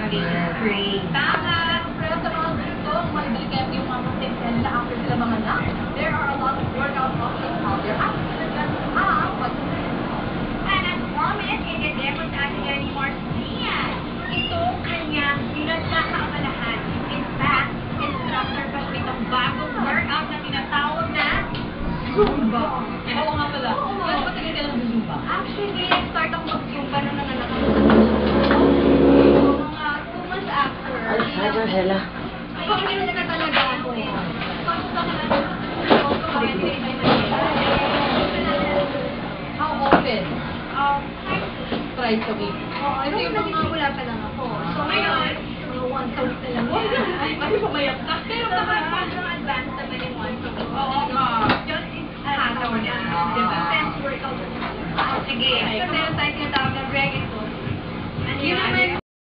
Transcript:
Great. Tama. Pero sa mga gusto, maibalik kayo yung mga protection nila after sila mga anak. There are a lot of workout options out there. At And as promised, i-demo sa atin yan ni Marcia. Ito ang kanyang pinagkakaabalahan. In fact, instructor pa siya itong bagong workout na tinatawag na Zumba. Oo nga pala. Kaya ba tingin ka ng Zumba? Actually, start ako mag-Zumba nung nanganak ako. Mga 2 months after. Ay, Sandra, Hela. Pag-inis na talaga ako. How often? Twice a week. Ito yung nagsisimula pa lang ako. So ngayon, mga once a week na lang yan. Ay, pumayat na. Pero kapag sobrang advanced naman yung once a week. Oo nga. Just is hanaw na. Diba? Sense workout. Sige. Kasi tayo tinatawag